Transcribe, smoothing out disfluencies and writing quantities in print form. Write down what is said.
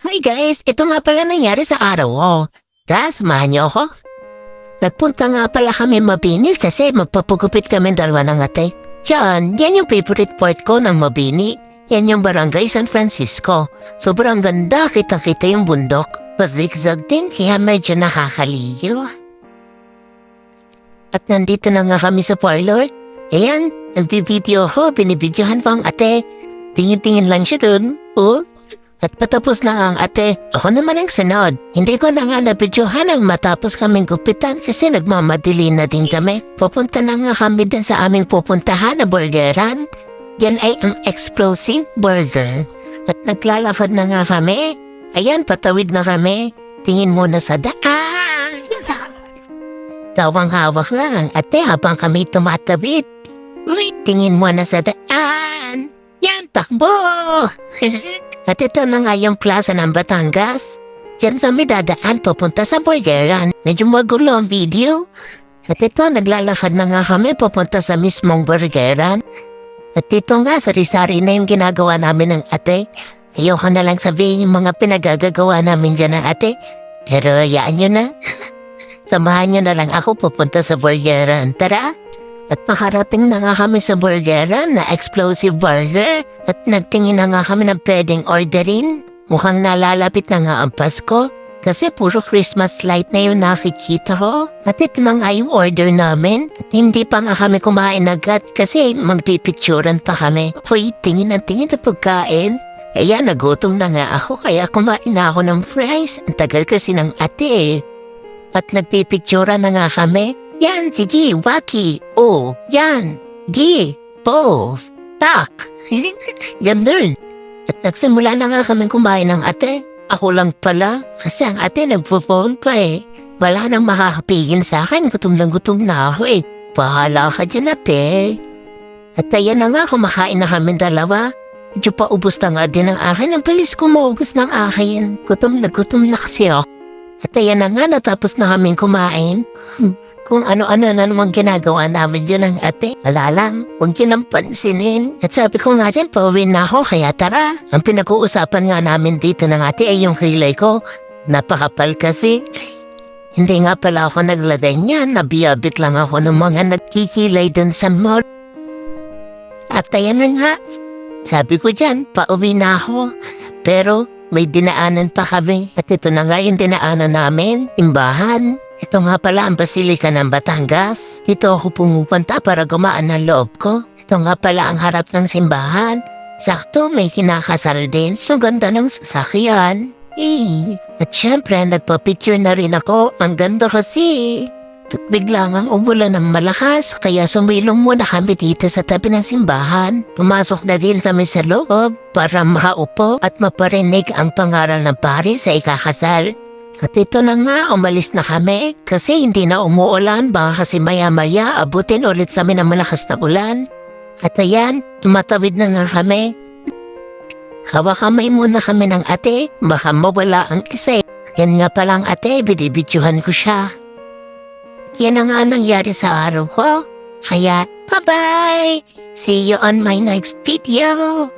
Hi guys, ito nga pala nangyari sa araw ko. Samahan niyo ako. Nagpunta nga pala kami Mabini kasi magpapagupit kami dalawa ng ate. Yan yung favorite part ko ng Mabini. Yan yung barangay San Francisco. Sobrang ganda, kita-kita yung bundok. Pazigzag din kaya medyo nakakaliyo. At nandito na nga kami sa parlor. Ayan, nagbi-video ko, binibidyohan ko ang ate. Tingin-tingin lang siya dun. Oh. At patapos na ang ate, ako naman ang sunod. Hindi ko na nga nabidyohan ang matapos kaming gupitan kasi nagmamadili na din kami. Pupunta na nga kami din sa aming pupuntahan na burgeran. Yan ay ang Explosive Burger. At naglalakad na nga kami. Ayan, patawid na kami. Tingin muna sa daan. Tawang-hawak lang ang ate habang kami tumatawid. Uy, tingin muna sa daan. Yan, takbo! At ito na nga yung plaza ng Batangas. Diyan kami dadaan papunta sa burgeran. Medyo magulo ang video. At ito, naglalakad na nga kami papunta sa mismong burgeran. At ito nga, sari-sari na yung ginagawa namin ng ate. Ayoko na lang sabihin yung mga pinagagagawa namin dyan ng ate. Pero hayaan nyo na. Samahan nyo na lang ako papunta sa burgeran. Tara! At makarating na nga kami sa burgeran na Explosive Burger. At nagtingin na nga kami ng pwedeng orderin. Mukhang nalalapit na nga ang Pasko. Kasi puro Christmas light na yung nakikita ko. At ito na nga yung order namin. At hindi pa nga kami kumain agad kasi magpipicturan pa kami. Hoy, tingin ang tingin sa pagkain. Kaya nagutom na nga ako kaya kumain na ako ng fries. Ang tagal kasi ng ate. At nagpipicturan na nga kami. Yan, sige, waki. Oh, yan. Gi, pose, tak. Ganun. At nagsimula na nga kami kumain ng ate. Ako lang pala, kasi ang ate nagpo-phone pa eh. Wala nang makakapigil sa akin, gutom na ako eh. Bahala ka dyan ate. At ayan na nga, kumakain na kami dalawa. Medyo paubos na nga din ang akin. Ang bilis ko maubos ng akin. Gutom na kasi ako. At ayan na nga, natapos na kaming kumain. Kung ano-ano na naman ginagawa namin dyan ng ate. Wala lang, huwag yun ang pansinin. At sabi ko nga dyan, pauwi na ako, kaya tara. Ang pinag-uusapan nga namin dito ng ate ay yung kilay ko. Napakapal kasi. Hindi nga pala ako naglagay niyan, nabiyabit lang ako ng mga nagkikilay dun sa mall. At ayan na nga, sabi ko dyan, pauwi na ako. Pero may dinaanan pa kami. At ito na nga yung dinaanan namin, imbahan. Ito nga pala ang Basilica ng Batangas. Dito ako pumupunta para gumaan ang loob ko. Ito nga pala ang harap ng simbahan. Sakto may kinakasal din. So ganda ng sasakyan. At syempre nagpa-picture na rin ako. Ang ganda kasi. At biglang ang umulan ng malakas. Kaya sumilong muna kami dito sa tabi ng simbahan. Pumasok na din kami sa loob para makaupo at maparinig ang pangaral ng pari sa ikakasal. At ito na nga, umalis na kami kasi hindi na umuulan, baka kasi maya-maya abutin ulit kami ng malakas na ulan. At ayan, tumatawid na nga kami. Hawak kamay muna kami ng ate, baka mawala ang isa. Yan nga palang ate, binibidyohan ko siya. Yan na nga nangyari sa araw ko. Kaya, bye-bye! See you on my next video!